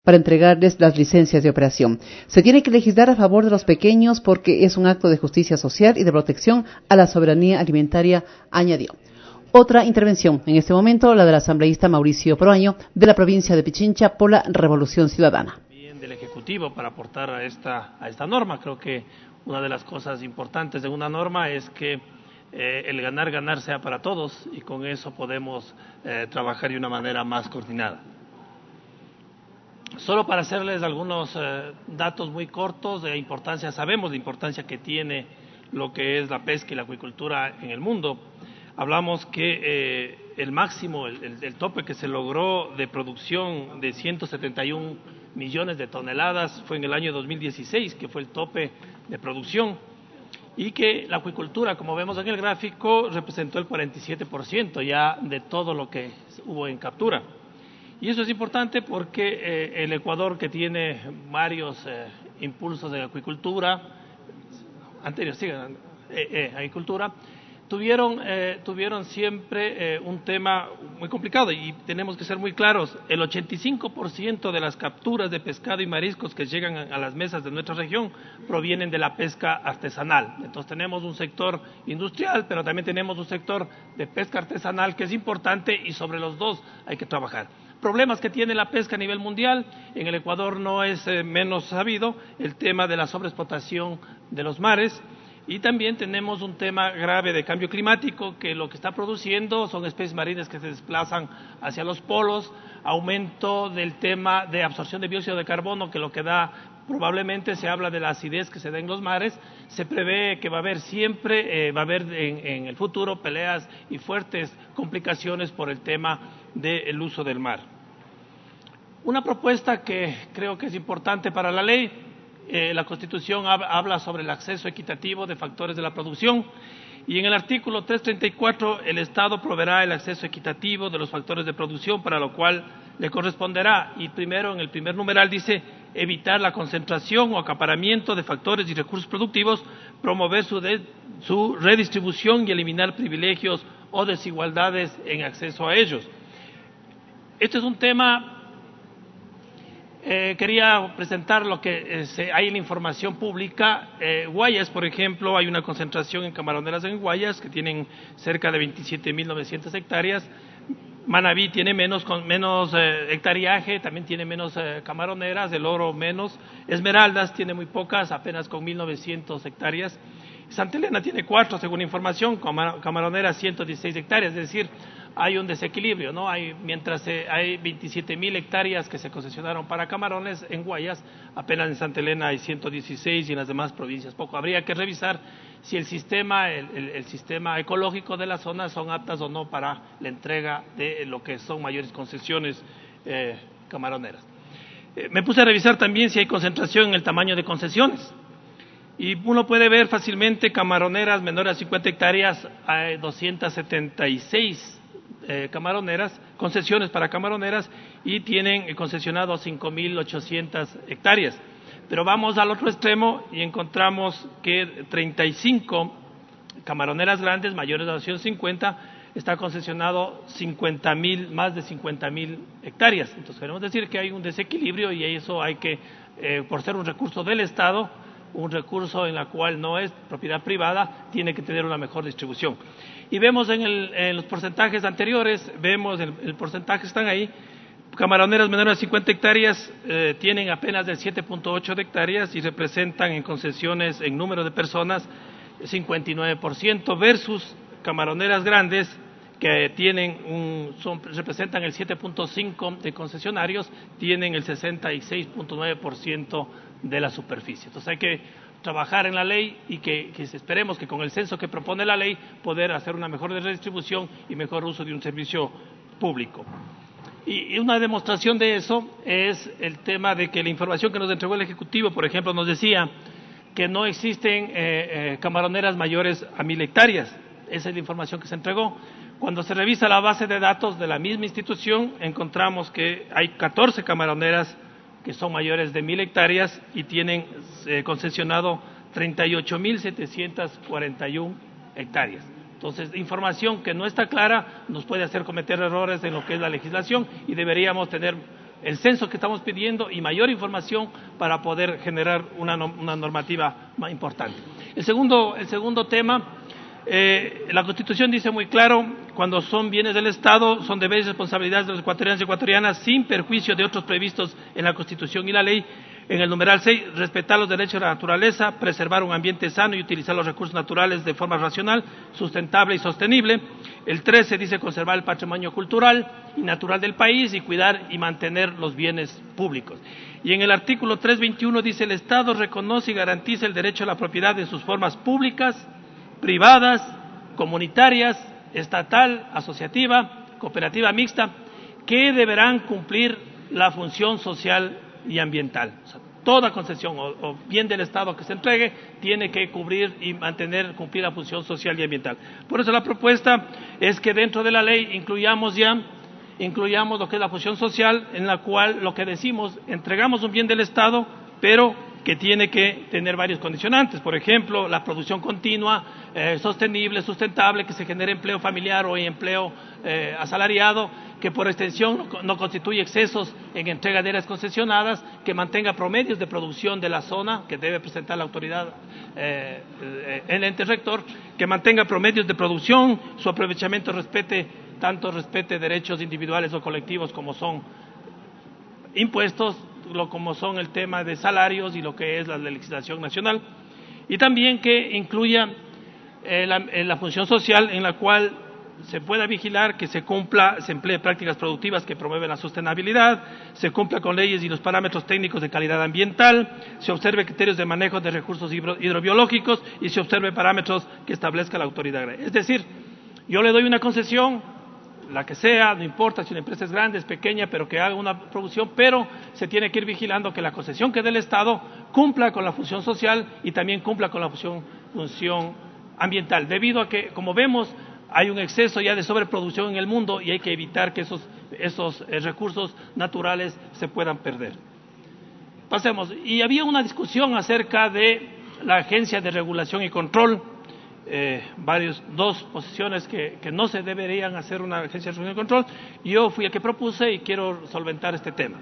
para entregarles las licencias de operación. Se tiene que legislar a favor de los pequeños porque es un acto de justicia social y de protección a la soberanía alimentaria, añadió. Otra intervención, en este momento, la del asambleísta Mauricio Proaño, de la provincia de Pichincha, por la Revolución Ciudadana. Bien del Ejecutivo para aportar a esta norma. Creo que una de las cosas importantes de una norma es que el ganar sea para todos, y con eso podemos trabajar de una manera más coordinada. Solo para hacerles algunos datos muy cortos de importancia, sabemos la importancia que tiene lo que es la pesca y la acuicultura en el mundo. Hablamos que el máximo, el tope que se logró de producción de 171 millones de toneladas fue en el año 2016, que fue el tope de producción, y que la acuicultura, como vemos en el gráfico, representó el 47% ya de todo lo que hubo en captura. Y eso es importante porque el Ecuador, que tiene varios impulsos de acuicultura, agricultura, tuvieron siempre un tema muy complicado, y tenemos que ser muy claros. El 85% de las capturas de pescado y mariscos que llegan a las mesas de nuestra región provienen de la pesca artesanal. Entonces tenemos un sector industrial, pero también tenemos un sector de pesca artesanal que es importante, y sobre los dos hay que trabajar. Problemas que tiene la pesca a nivel mundial, en el Ecuador no es menos sabido el tema de la sobreexplotación de los mares. Y también tenemos un tema grave de cambio climático, que lo que está produciendo son especies marinas que se desplazan hacia los polos, aumento del tema de absorción de dióxido de carbono, que lo que da, probablemente se habla de la acidez que se da en los mares. Se prevé que va a haber siempre, en el futuro, peleas y fuertes complicaciones por el tema del uso del mar. Una propuesta que creo que es importante para la ley. La Constitución habla sobre el acceso equitativo de factores de la producción, y en el artículo 334 el Estado proveerá el acceso equitativo de los factores de producción, para lo cual le corresponderá, y primero en el primer numeral dice, evitar la concentración o acaparamiento de factores y recursos productivos, promover su redistribución y eliminar privilegios o desigualdades en acceso a ellos. Este es un tema. Quería presentar lo que hay en la información pública. Guayas, por ejemplo, hay una concentración en camaroneras en Guayas que tienen cerca de 27.900 hectáreas. Manabí tiene menos hectariaje, también tiene menos camaroneras. El Oro menos. Esmeraldas tiene muy pocas, apenas con 1.900 hectáreas. Santa Elena tiene 4, según información, camaroneras 116 hectáreas, es decir, hay un desequilibrio, ¿no? Mientras hay 27.000 hectáreas que se concesionaron para camarones en Guayas, apenas en Santa Elena hay 116 y en las demás provincias poco. Habría que revisar si el sistema ecológico de la zona son aptas o no para la entrega de lo que son mayores concesiones camaroneras. Me puse a revisar también si hay concentración en el tamaño de concesiones. Y uno puede ver fácilmente camaroneras menores a 50 hectáreas, hay 276 camaroneras, concesiones para camaroneras, y tienen concesionado 5.800 hectáreas. Pero vamos al otro extremo y encontramos que 35 camaroneras grandes, mayores de 250, está concesionado más de 50.000 hectáreas. Entonces queremos decir que hay un desequilibrio, y eso hay que, por ser un recurso del Estado, un recurso en la cual no es propiedad privada, tiene que tener una mejor distribución. Y vemos en los porcentajes anteriores, vemos el porcentaje, están ahí. Camaroneras menores a 50 hectáreas tienen apenas del 7.8 de hectáreas y representan en concesiones en número de personas 59%, versus camaroneras grandes que representan el 7.5 de concesionarios, tienen el 66.9% de la superficie. Entonces hay que trabajar en la ley, y que esperemos que con el censo que propone la ley poder hacer una mejor redistribución y mejor uso de un servicio público. Y una demostración de eso es el tema de que la información que nos entregó el Ejecutivo, por ejemplo, nos decía que no existen camaroneras mayores a 1.000 hectáreas. Esa es la información que se entregó. Cuando se revisa la base de datos de la misma institución, encontramos que hay 14 camaroneras que son mayores de 1.000 hectáreas y tienen concesionado 38.741 hectáreas. Entonces, información que no está clara nos puede hacer cometer errores en lo que es la legislación, y deberíamos tener el censo que estamos pidiendo y mayor información para poder generar una normativa más importante. El segundo tema, la Constitución dice muy claro, cuando son bienes del Estado, son deberes y responsabilidades de los ecuatorianos y ecuatorianas sin perjuicio de otros previstos en la Constitución y la ley. En el numeral 6, respetar los derechos de la naturaleza, preservar un ambiente sano y utilizar los recursos naturales de forma racional, sustentable y sostenible. El 13 dice conservar el patrimonio cultural y natural del país y cuidar y mantener los bienes públicos. Y en el artículo 321 dice el Estado reconoce y garantiza el derecho a la propiedad en sus formas públicas, privadas, comunitarias, estatal, asociativa, cooperativa mixta, que deberán cumplir la función social y ambiental. O sea, toda concesión o bien del Estado que se entregue tiene que cubrir y cumplir la función social y ambiental. Por eso la propuesta es que dentro de la ley incluyamos lo que es la función social, en la cual lo que decimos, entregamos un bien del Estado, pero que tiene que tener varios condicionantes. Por ejemplo, la producción continua, sostenible, sustentable, que se genere empleo familiar o empleo asalariado, que por extensión no constituye excesos en entrega de áreas concesionadas, que mantenga promedios de producción de la zona, que debe presentar la autoridad, el ente rector, que mantenga promedios de producción, su aprovechamiento respete derechos individuales o colectivos como son impuestos, como son el tema de salarios y lo que es la legislación nacional, y también que incluya la función social en la cual se pueda vigilar que se emplee prácticas productivas que promueven la sostenibilidad, se cumpla con leyes y los parámetros técnicos de calidad ambiental, se observe criterios de manejo de recursos hidrobiológicos y se observe parámetros que establezca la autoridad agraria. Es decir, yo le doy una concesión, la que sea, no importa si una empresa es grande, es pequeña, pero que haga una producción, pero se tiene que ir vigilando que la concesión que dé el Estado cumpla con la función social y también cumpla con la función ambiental, debido a que, como vemos, hay un exceso ya de sobreproducción en el mundo y hay que evitar que esos recursos naturales se puedan perder. Pasemos. Y había una discusión acerca de la Agencia de Regulación y Control, dos posiciones que no se deberían hacer una Agencia de Regulación y Control. Yo fui el que propuse y quiero solventar este tema.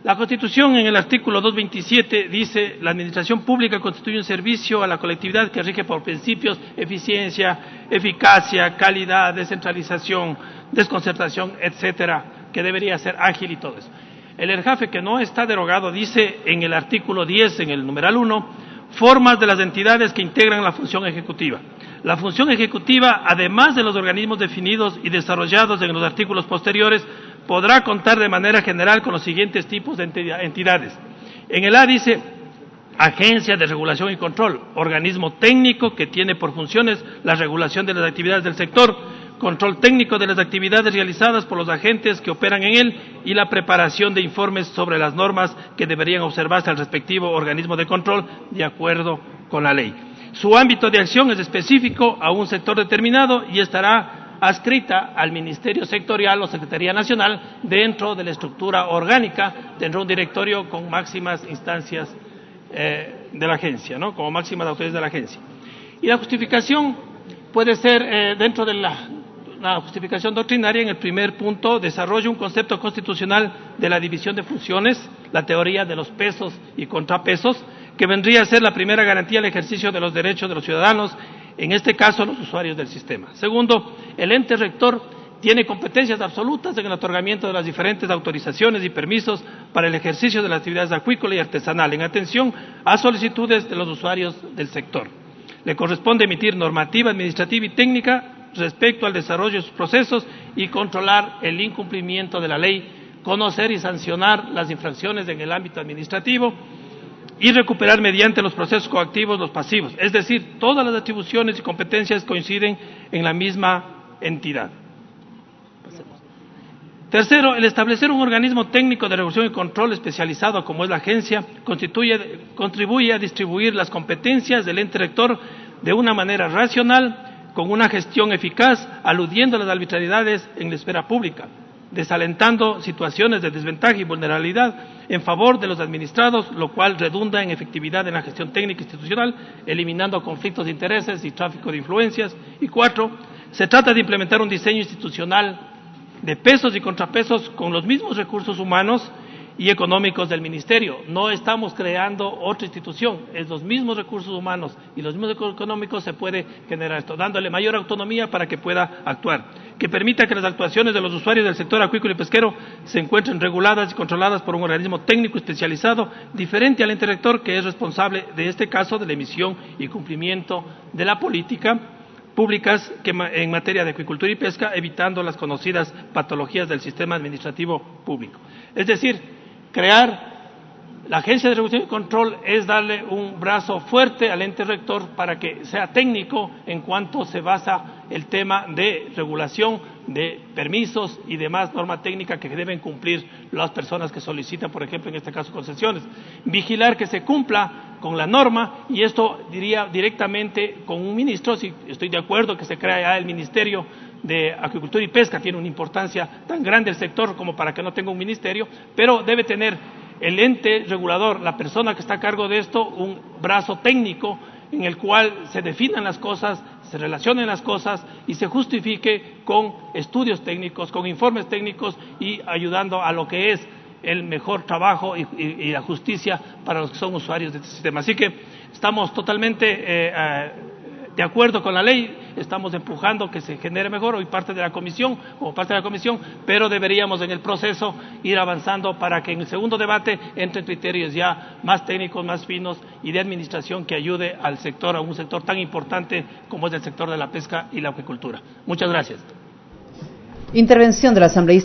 La Constitución, en el artículo 227, dice: la administración pública constituye un servicio a la colectividad que rige por principios eficiencia, eficacia, calidad, descentralización, desconcertación, etcétera, que debería ser ágil y todo eso. El ERJAFE, que no está derogado, dice en el artículo 10, en el numeral 1, formas de las entidades que integran la función ejecutiva. La función ejecutiva, además de los organismos definidos y desarrollados en los artículos posteriores, podrá contar de manera general con los siguientes tipos de entidades. En el A dice: Agencia de Regulación y Control, organismo técnico que tiene por funciones la regulación de las actividades del sector, control técnico de las actividades realizadas por los agentes que operan en él y la preparación de informes sobre las normas que deberían observarse al respectivo organismo de control de acuerdo con la ley. Su ámbito de acción es específico a un sector determinado y estará adscrita al Ministerio Sectorial o Secretaría Nacional dentro de la estructura orgánica, dentro de un directorio con máximas instancias de la agencia, ¿no? Como máximas autoridades de la agencia. Y la justificación puede ser, dentro de la justificación doctrinaria, en el primer punto, desarrolla un concepto constitucional de la división de funciones, la teoría de los pesos y contrapesos, que vendría a ser la primera garantía al ejercicio de los derechos de los ciudadanos, en este caso los usuarios del sistema. Segundo, el ente rector tiene competencias absolutas en el otorgamiento de las diferentes autorizaciones y permisos para el ejercicio de las actividades acuícola y artesanal, en atención a solicitudes de los usuarios del sector. Le corresponde emitir normativa administrativa y técnica respecto al desarrollo de sus procesos y controlar el incumplimiento de la ley, conocer y sancionar las infracciones en el ámbito administrativo y recuperar mediante los procesos coactivos los pasivos. Es decir, todas las atribuciones y competencias coinciden en la misma entidad. Tercero, el establecer un organismo técnico de regulación y control especializado como es la agencia contribuye a distribuir las competencias del ente rector de una manera racional, con una gestión eficaz, aludiendo a las arbitrariedades en la esfera pública, desalentando situaciones de desventaja y vulnerabilidad en favor de los administrados, lo cual redunda en efectividad en la gestión técnica institucional, eliminando conflictos de intereses y tráfico de influencias. Y 4, se trata de implementar un diseño institucional de pesos y contrapesos con los mismos recursos humanos y económicos del Ministerio. No estamos creando otra institución, es los mismos recursos humanos y los mismos recursos económicos se puede generar esto, dándole mayor autonomía para que pueda actuar, que permita que las actuaciones de los usuarios del sector acuícola y pesquero se encuentren reguladas y controladas por un organismo técnico especializado, diferente al ente rector, que es responsable de este caso de la emisión y cumplimiento de la política públicas en materia de acuicultura y pesca, evitando las conocidas patologías del sistema administrativo público. Es decir, crear la Agencia de Regulación y Control es darle un brazo fuerte al ente rector para que sea técnico en cuanto se basa el tema de regulación, de permisos y demás norma técnica que deben cumplir las personas que solicitan, por ejemplo, en este caso, concesiones. Vigilar que se cumpla con la norma, y esto diría directamente con un ministro, si estoy de acuerdo que se crea ya el Ministerio de Acuicultura y Pesca, tiene una importancia tan grande el sector como para que no tenga un ministerio, pero debe tener el ente regulador, la persona que está a cargo de esto, un brazo técnico en el cual se definan las cosas, se relacionen las cosas y se justifique con estudios técnicos, con informes técnicos y ayudando a lo que es el mejor trabajo y la justicia para los que son usuarios de este sistema. Así que estamos totalmente de acuerdo con la ley, estamos empujando que se genere mejor, hoy parte de la comisión, pero deberíamos en el proceso ir avanzando para que en el segundo debate entren criterios ya más técnicos, más finos y de administración que ayude al sector, a un sector tan importante como es el sector de la pesca y la acuicultura. Muchas gracias. Intervención del asambleísta.